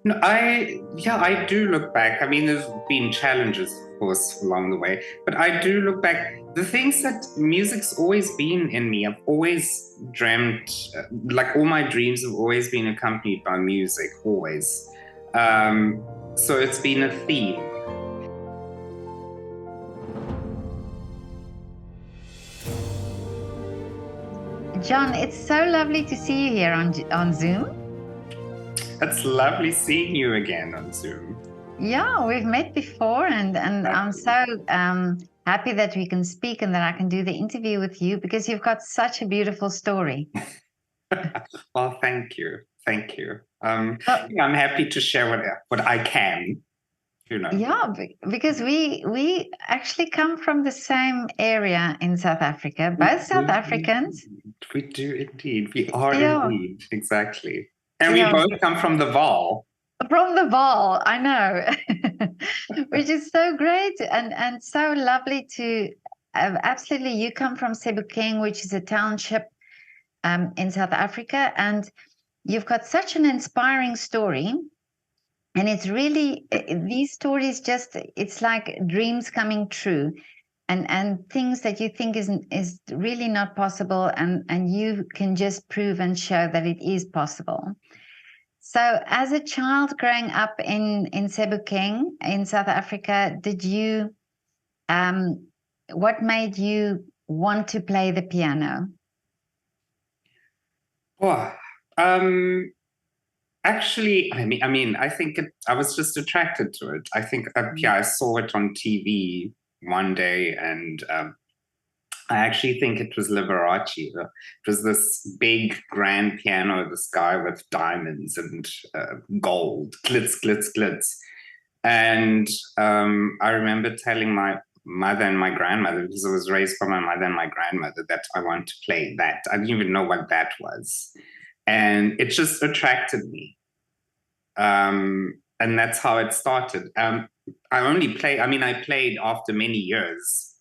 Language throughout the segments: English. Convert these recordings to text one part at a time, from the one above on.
No, I do look back. I mean, there's been challenges, of course, along the way, but I do look back. The things that music's always been in me. I've always dreamt, like all my dreams have always been accompanied by music, always. Um, so it's been a theme. John, it's so lovely to see you here on Zoom. It's lovely seeing you again on Zoom. Yeah, we've met before, and I'm so happy that we can speak and that I can do the interview with you because you've got such a beautiful story. Well, thank you. Thank you. Oh, Yeah, I'm happy to share what I can, you know. yeah, because we actually come from the same area in South Africa, We both South do Africans. indeed. We do indeed. We are Yeah, indeed. Exactly. And we yeah, both come from the Val. from the Vaal, I know, which is so great and so lovely to absolutely. You come from Sebokeng, which is a township in South Africa, and you've got such an inspiring story. And it's really these stories just it's like dreams coming true and things that you think is really not possible and you can just prove and show that it is possible. So, as a child growing up in Sebokeng in South Africa, did you um, what made you want to play the piano? Oh, um, actually, I think I was just attracted to it. I think, yeah, I saw it on TV one day, and I actually think it was Liberace. It was this big grand piano, this guy with diamonds and gold, glitz, glitz, glitz. And I remember telling my mother and my grandmother, because I was raised by my mother and my grandmother, that I want to play that. I didn't even know what that was. And it just attracted me. And that's how it started. I played after many years.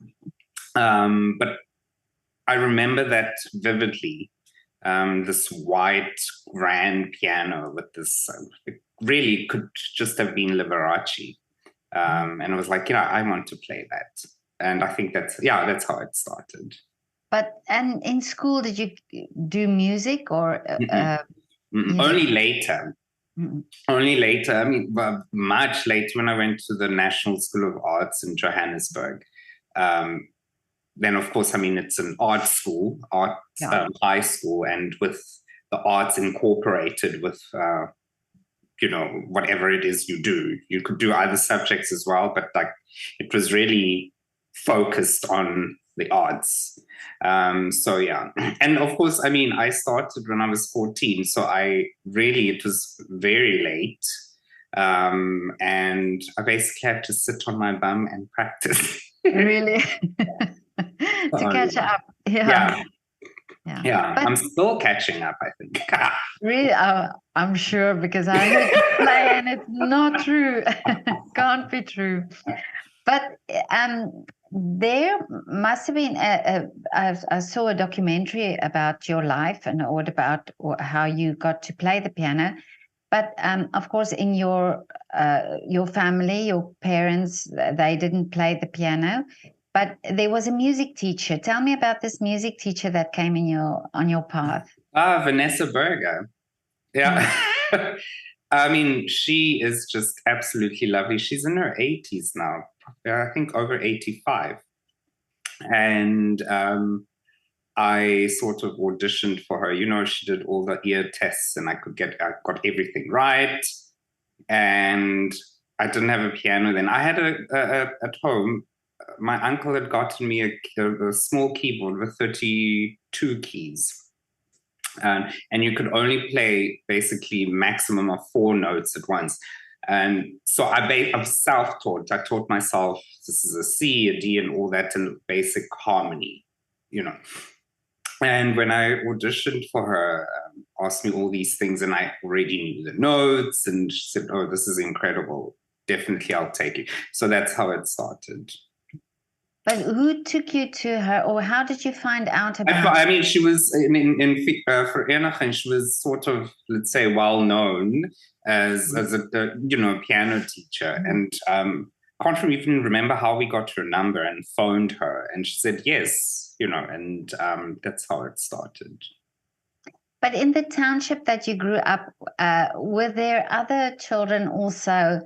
But I remember that vividly. This white grand piano with this, it really could just have been Liberace. And I was like, I want to play that. And I think that's how it started. But and in school, did you do music or Mm-mm, mm-mm. you Only didn't? later. Mm-mm. Only later. Much later when I went to the National School of Arts in Johannesburg. Um, then, of course, it's an art school, Yeah. high school, and with the arts incorporated with whatever it is you do. You could do other subjects as well, but like it was really focused on the arts. So yeah, and of course, I started when I was 14, so it was very late. And I basically had to sit on my bum and practice. Really? To Oh, catch up. Yeah. yeah, Yeah. yeah. But I'm still catching up, I think. really, I'm sure because I heard you play and it's not true. Can't be true. But there must have been I saw a documentary about your life and or about how you got to play the piano. But of course, in your family, your parents, they didn't play the piano. But there was a music teacher. Tell me about this music teacher that came in your on your path. Vanessa Berger. Mm. Yeah. She is just absolutely lovely. She's in her 80s now, I think over 85. And I sort of auditioned for her. She did all the ear tests and I got everything right. And I didn't have a piano then. I had at home, my uncle had gotten me a small keyboard with 32 keys. And you could only play basically maximum of 4 notes at once. And so I'm self-taught. I taught myself this is a C, a D, and all that in basic harmony, you know. And when I auditioned for her, asked me all these things, and I already knew the notes, and she said, "Oh, this is incredible. Definitely, I'll take it." So that's how it started. But who took you to her, or how did you find out about? She was in Vereniging. She was sort of, let's say, well known as a piano teacher, and can't even remember how we got her number and phoned her, and she said yes, and that's how it started. But in the township that you grew up, were there other children also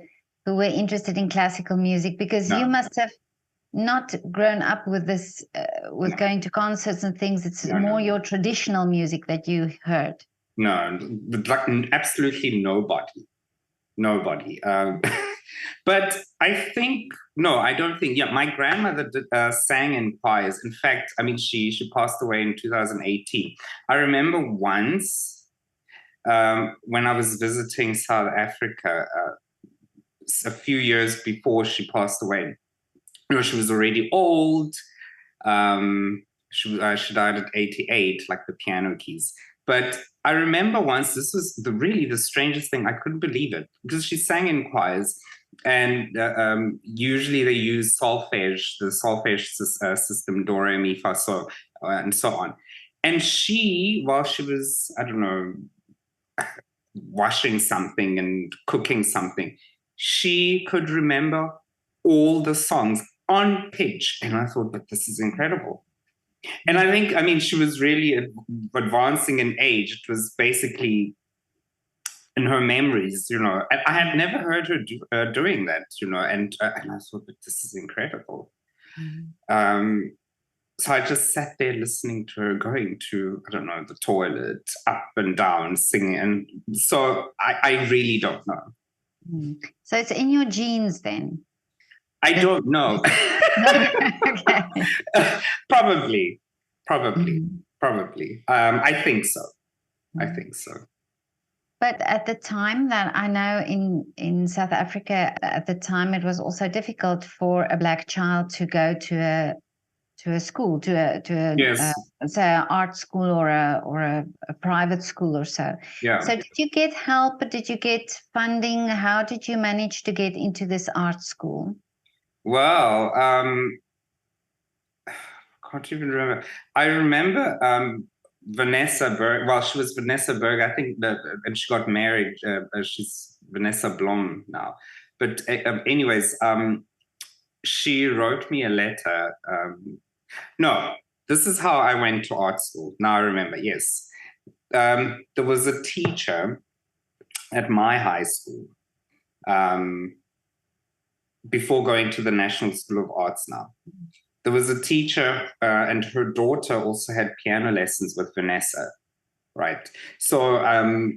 who were interested in classical music? Because you must have not grown up with this, with going to concerts and things. It's more your traditional music that you heard. No, like absolutely nobody. But I think, no, I don't think. Yeah, my grandmother sang in choirs. In fact, I mean, she passed away in 2018. I remember once when I was visiting South Africa a few years before she passed away. She was already old. She died at 88, like the piano keys. But I remember once, this was really the strangest thing. I couldn't believe it because she sang in choirs, and usually they use solfege, the solfege system, do, re, mi, fa, so, and so on. And she, while she was, I don't know, washing something and cooking something, she could remember all the songs on pitch. And I thought, but this is incredible. And I think, I mean, she was really advancing in age. It was basically in her memories, And I had never heard her doing that, and I thought, but this is incredible. So I just sat there listening to her going to, I don't know, the toilet, up and down, singing. And so I really don't know. So it's in your genes then? I don't know. Okay. Probably. I think so. But at the time that I know in South Africa, at the time it was also difficult for a Black child to go to a school, to a say an art school or a private school or so. Yeah. So did you get help? Did you get funding? How did you manage to get into this art school? Well, can't even remember. I remember Vanessa Berg. Well, she was Vanessa Berg, I think, and she got married. She's Vanessa Blom now. But anyways, she wrote me a letter. No, this is how I went to art school. Now I remember, yes. There was a teacher at my high school before going to the National School of Arts now. There was a teacher and her daughter also had piano lessons with Vanessa, right? So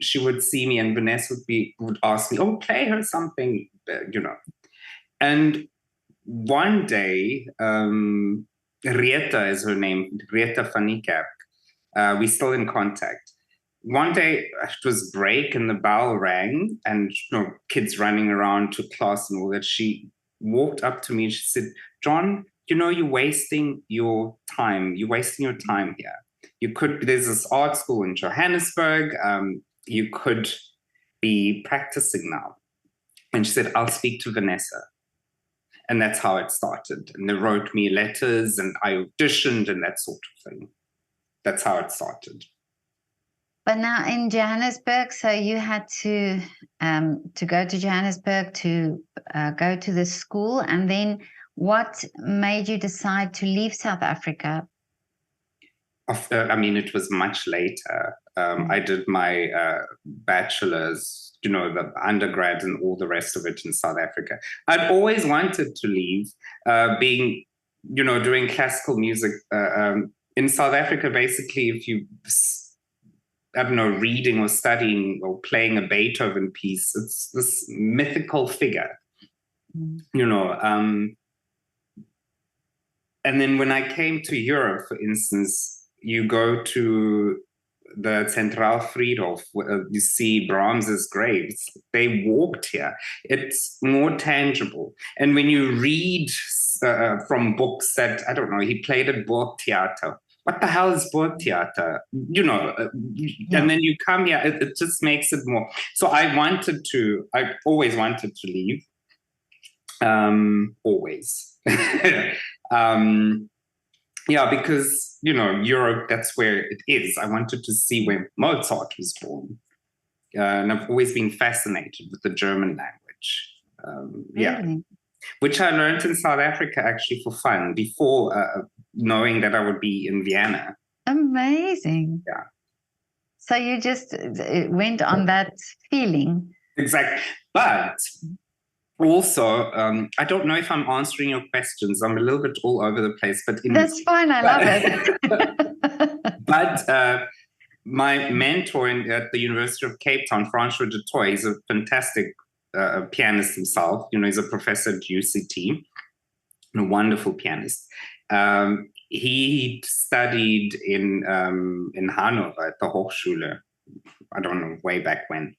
she would see me and Vanessa would ask me, oh, play her something, And one day, Rieta is her name, Rieta van Niekerk. We're still in contact. One day it was break and the bell rang and kids running around to class and all that. She walked up to me and she said, John, you're wasting your time. You're wasting your time here. There's this art school in Johannesburg. You could be practicing now. And she said, I'll speak to Vanessa. And that's how it started. And they wrote me letters and I auditioned and that sort of thing. That's how it started. But now in Johannesburg, so you had to go to Johannesburg to go to the school. And then what made you decide to leave South Africa? I mean, it was much later. I did my bachelor's, the undergrad and all the rest of it in South Africa. I'd always wanted to leave, doing classical music. In South Africa, basically, if you, I don't know, reading or studying or playing a Beethoven piece, it's this mythical figure, And then when I came to Europe, for instance, you go to the Centraal Friedhof, you see Brahms's graves. They walked here. It's more tangible. And when you read from books that, I don't know, he played at Burgtheater. What the hell is Burgtheater? And then you come here, it just makes it more. So I always wanted to leave. Always. Because, Europe, that's where it is. I wanted to see where Mozart was born. and I've always been fascinated with the German language. Yeah, Really? which I learned in South Africa actually for fun before knowing that I would be in Vienna. Amazing. Yeah, So you just went on that feeling. exactly. But also, I don't know if I'm answering your questions. I'm a little bit all over the place, but That's fine. I love it. but my mentor at the University of Cape Town, Francois du Toit, is a fantastic pianist himself. You know, he's a professor at UCT, and a wonderful pianist. He studied in Hanover at the Hochschule. I don't know, way back when.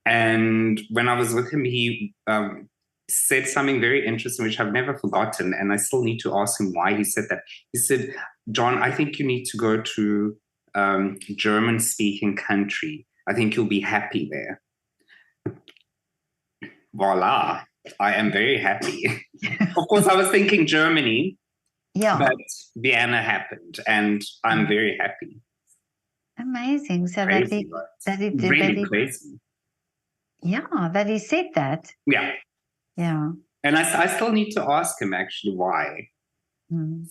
And when I was with him, he said something very interesting, which I've never forgotten. And I still need to ask him why he said that. He said, John, I think you need to go to German-speaking country. I think you'll be happy there. Voila, I am very happy. Of course, I was thinking Germany, Yeah. but Vienna happened, and I'm very happy. Amazing. So Crazy, really crazy. Yeah, that he said that. Yeah. Yeah. And I still need to ask him actually why.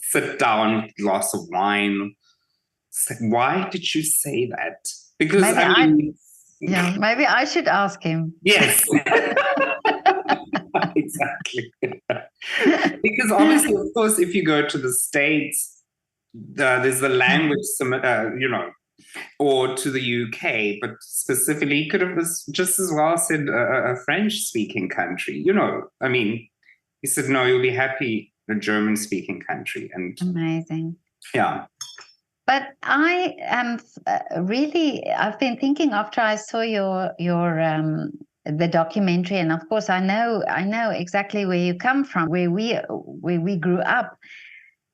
Sit down with a glass of wine. Why did you say that? Because maybe maybe I should ask him. Yes. Exactly. Because obviously, of course, if you go to the States, there's the language, you know, or to the UK, but specifically, he could have just as well said a French-speaking country. You know, I mean, he said, no, you'll be happy in a German-speaking country. And amazing. Yeah. But I am really, I've been thinking after I saw your the documentary, and of course I know exactly where you come from, where we grew up.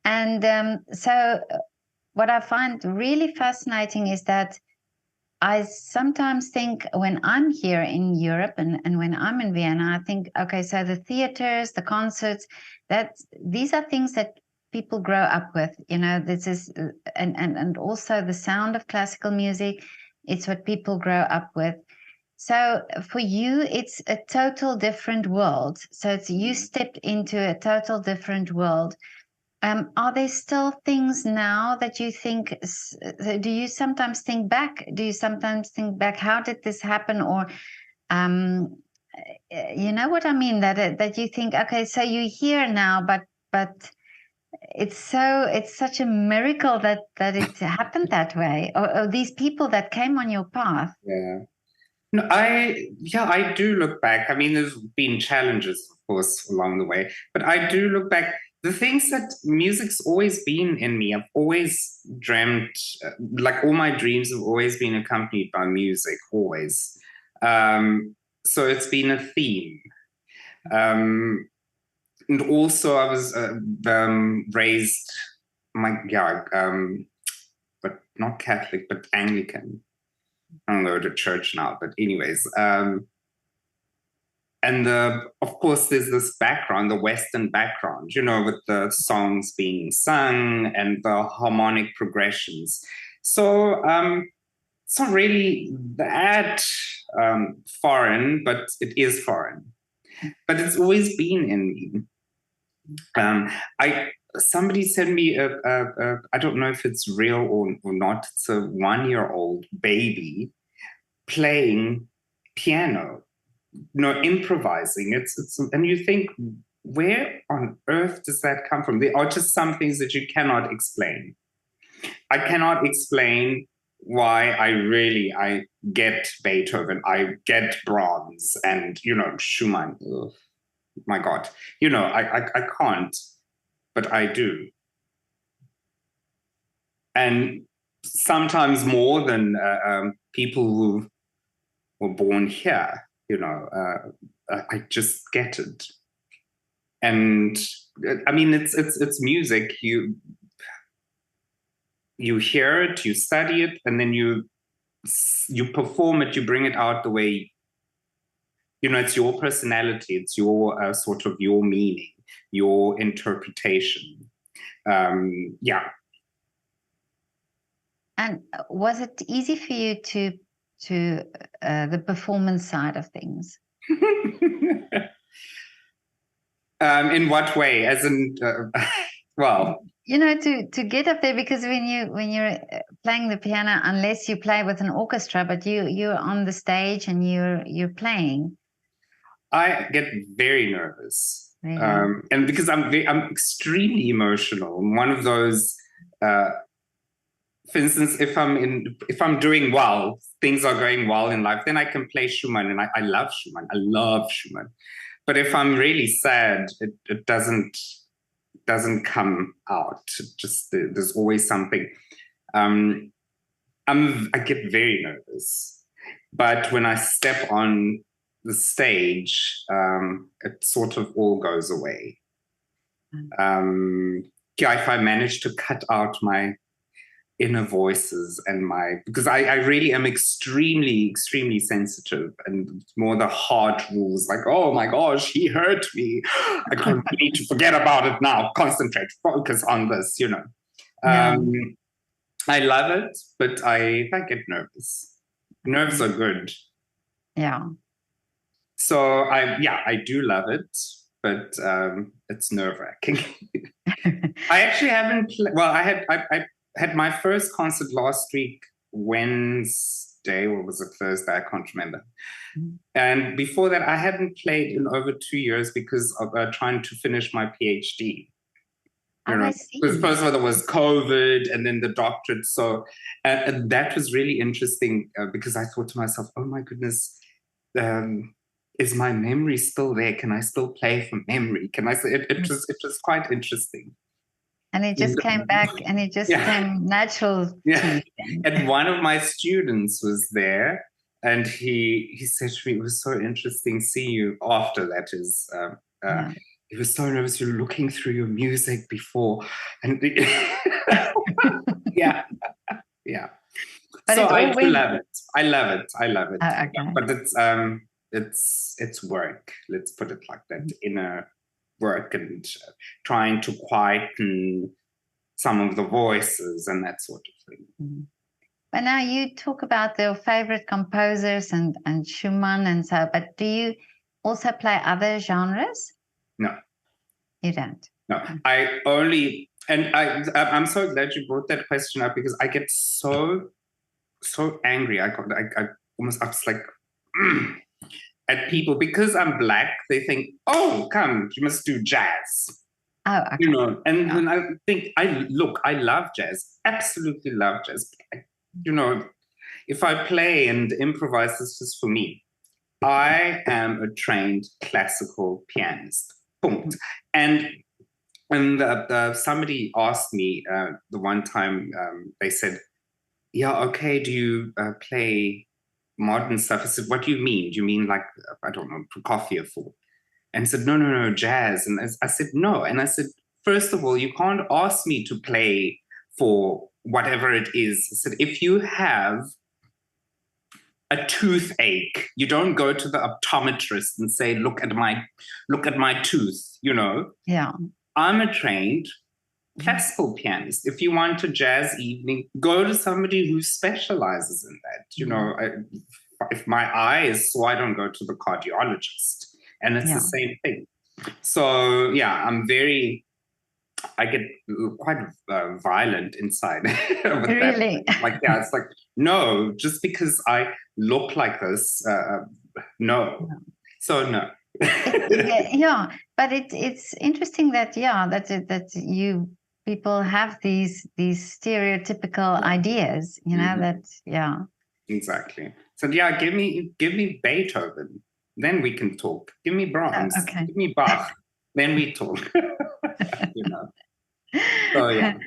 And so what I find really fascinating is that I sometimes think when I'm here in Europe and when I'm in Vienna, I think, okay, so the theaters, the concerts, these are things that people grow up with, you know, this is, and also the sound of classical music, it's what people grow up with. So for you, it's a total different world. So it's you stepped into a total different world. Are there still things now that you think, do you sometimes think back? How did this happen? Or, you know what I mean? That you think, okay, so you're here now, but it's such a miracle that it happened that way, or these people that came on your path. Yeah. No, I do look back. I mean, there's been challenges, of course, along the way, but I do look back. The things that music's always been in me. I've always dreamt, like all my dreams have always been accompanied by music, always. So it's been a theme. And also, I was raised, but not Catholic, but Anglican. I don't go to church now, but anyways, and of course there's this background, the Western background, you know, with the songs being sung and the harmonic progressions. So it's not really that foreign, but it is foreign. But it's always been in me. Somebody sent me I don't know if it's real or not. It's a 1-year-old baby playing piano, you know, improvising. It's and you think, where on earth does that come from? There are just some things that you cannot explain. I cannot explain why I get Beethoven, I get Brahms, and you know Schumann. Ugh, my God, you know I can't, but I do, and sometimes more than people who were born here. You know, I just get it, and I mean it's music. You hear it, you study it, and then you perform it. You bring it out the way. You know, it's your personality. It's your sort of your meaning, your interpretation. Yeah. And was it easy for you to the performance side of things? In what way? As in, well, you know, to get up there, because when you're playing the piano, unless you play with an orchestra, but you're on the stage and you're playing. I get very nervous, Really? and because I'm extremely emotional. I'm one of those. For instance, if I'm doing well, things are going well in life, then I can play Schumann, and I love Schumann. I love Schumann. But if I'm really sad, it doesn't come out. Just there's always something. I get very nervous, but when I step on the stage, it sort of all goes away. Yeah, if I manage to cut out my inner voices and because I really am extremely, extremely sensitive, and more the hard rules, like, oh my gosh, he hurt me. I need to forget about it now, concentrate, focus on this, you know. Yeah. I love it, but I get nervous. Nerves are good. Yeah. So I do love it, but it's nerve-wracking. I actually haven't. Well, I had my first concert last week, Wednesday, or was it Thursday? I can't remember. And before that, I hadn't played in over 2 years because of trying to finish my PhD. I see. Because first of all, there was COVID, and then the doctorate. So, and that was really interesting because I thought to myself, "Oh my goodness, is my memory still there? Can I still play from memory? Can I?" It was quite interesting. And it just came back, and it just came natural to you. And one of my students was there, and he said to me, "It was so interesting seeing you after that." He was so nervous. You're looking through your music before, and yeah. But so I do love it. I love it. Okay. But it's work. Let's put it like that. Inner work, and trying to quieten some of the voices and that sort of thing. But now you talk about your favorite composers and Schumann and so, but do you also play other genres? No. You don't? No. I only, and I'm so glad you brought that question up, because I get so angry. I almost, I was like, at people because I'm Black. They think, oh, come, you must do jazz. Oh, okay. You know, and when I think, I love jazz, absolutely love jazz. You know, if I play and improvise, this is for me. I am a trained classical pianist. Punkt. And somebody asked me the one time, they said, yeah, okay, do you play modern stuff? I said, what do you mean? Do you mean like, I don't know, Prokofiev? And he said, no, jazz. And I said, no. And I said, first of all, you can't ask me to play for whatever it is. I said, if you have a toothache, you don't go to the optometrist and say, look at my tooth, you know? Yeah. I'm a trained classical pianist. If you want a jazz evening, go to somebody who specializes in that. You know, if my eye is sore, I don't go to the cardiologist. And it's the same thing. So, I get quite violent inside. With really? That. Like, it's like, no, just because I look like this, no. So, no. Yeah, but it's interesting that that you people have these stereotypical ideas, you know, that Exactly. So give me Beethoven, then we can talk. Give me Brahms, give me Bach, then we talk. You know. So yeah.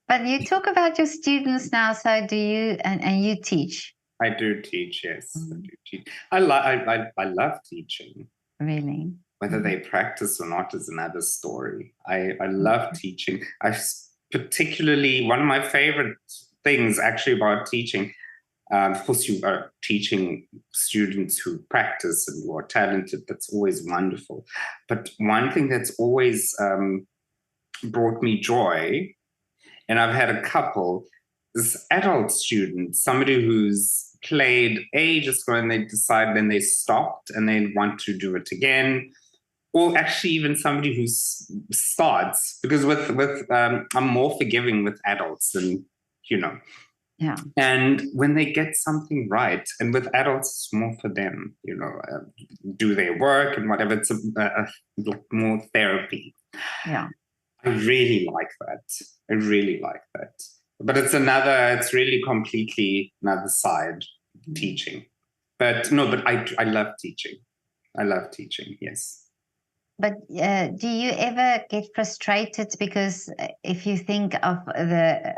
But you talk about your students now, so do you and you teach? I do teach, yes. I do teach. I love teaching. Really? Whether they practice or not is another story. I love teaching. Particularly, one of my favorite things actually about teaching, of course, you are teaching students who practice and who are talented. That's always wonderful. But one thing that's always brought me joy, and I've had a couple, this adult student, somebody who's played ages ago and they decide then they stopped and they want to do it again, or actually even somebody who starts, because I'm more forgiving with adults than, you know. Yeah. And when they get something right, and with adults, it's more for them, you know, do their work and whatever. It's more therapy. Yeah. I really like that. I really like that. But it's really completely another side, teaching. But no, but I love teaching. I love teaching, yes. But do you ever get frustrated? Because if you think of the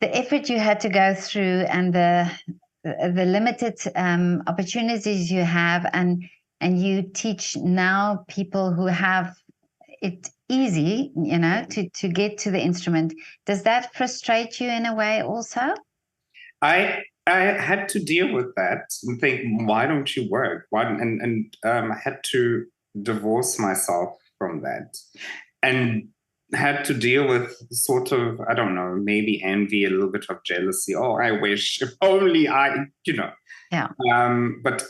effort you had to go through and the limited opportunities you have, and you teach now people who have it easy, you know, to get to the instrument, does that frustrate you in a way also? I had to deal with that and think, why don't you work? Why? And I had to divorce myself from that, and had to deal with sort of, I don't know, maybe envy, a little bit of jealousy. Oh, I wish if only I, you know. Yeah. But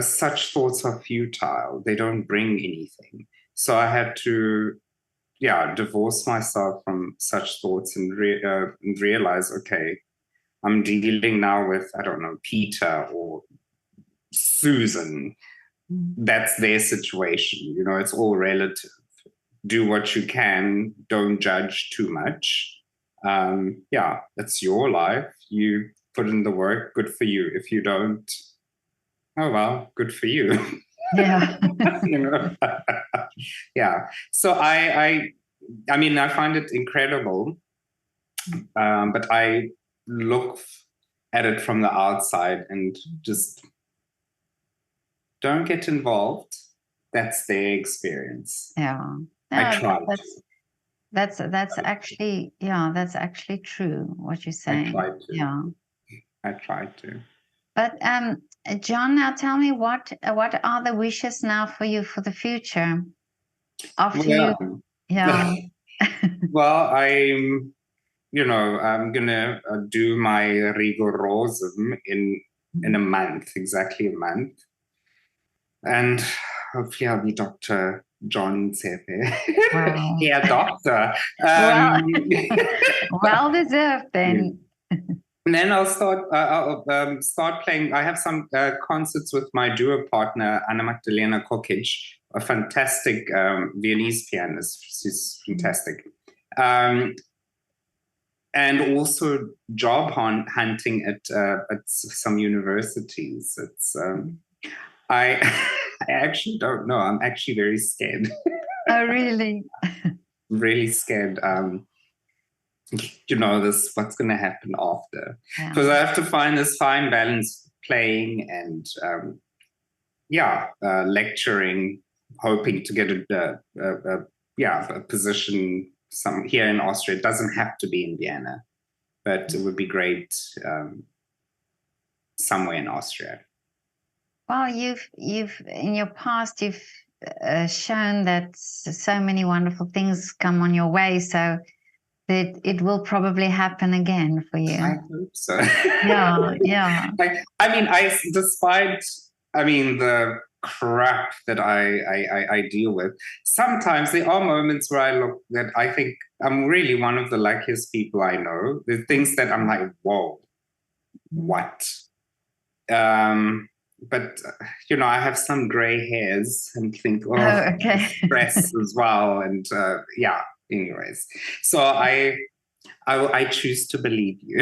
such thoughts are futile. They don't bring anything. So I had to, yeah, divorce myself from such thoughts and realize, okay, I'm dealing now with, I don't know, Peter or Susan. That's their situation. You know, it's all relative. Do what you can. Don't judge too much. Yeah, it's your life. You put in the work. Good for you. If you don't, oh well, good for you. Yeah. You know. Yeah. So I mean, I find it incredible, but I look at it from the outside and just don't get involved. That's their experience. Yeah. I No, tried. that's actually, yeah, that's actually true what you're I saying. tried to. Yeah. I tried to. But John, now tell me, what are the wishes now for you for the future after you? Well, Yeah. well, I'm gonna do my rigorosum in a month, exactly a month, and hopefully I'll be Dr. John Ntsepe. Wow. Yeah, doctor. Well, well deserved then. And then I'll start playing. I have some concerts with my duo partner, Anna Magdalena Kokic, a fantastic Viennese pianist. She's fantastic. And also job hunting at some universities. It's I I actually don't know. I'm actually very scared. Oh, really? I'm really scared. You know, this what's going to happen after, because I have to find this fine balance playing and lecturing, hoping to get a position some here in Austria. It doesn't have to be in Vienna, but it would be great somewhere in Austria. Well, you've in your past you've shown that so many wonderful things come on your way, so that it will probably happen again for you. I hope so. Yeah, yeah. Despite the crap that I deal with, sometimes there are moments where I look that I think I'm really one of the luckiest people I know. There's things that I'm like, whoa, what? But I have some gray hairs and think, okay. stress as well, and Anyways, so I choose to believe you.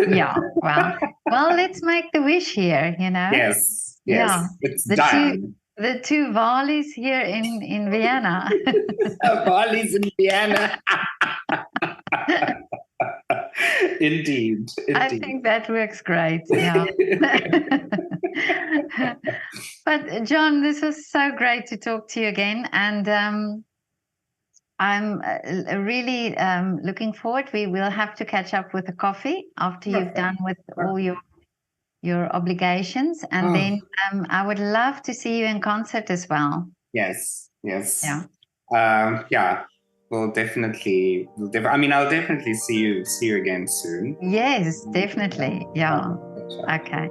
Yeah. Well, let's make the wish here. Yes. Yeah. It's the done. The two Valis here in Vienna. Valis in Vienna. Indeed. I think that works great. Yeah. But John, this was so great to talk to you again, and I'm really looking forward. We will have to catch up with a coffee after you've done with all your obligations, and then I would love to see you in concert as well. Yes. Yeah. We'll definitely. I mean, I'll definitely see you again soon. Yes, definitely. Yeah. Yeah. Okay.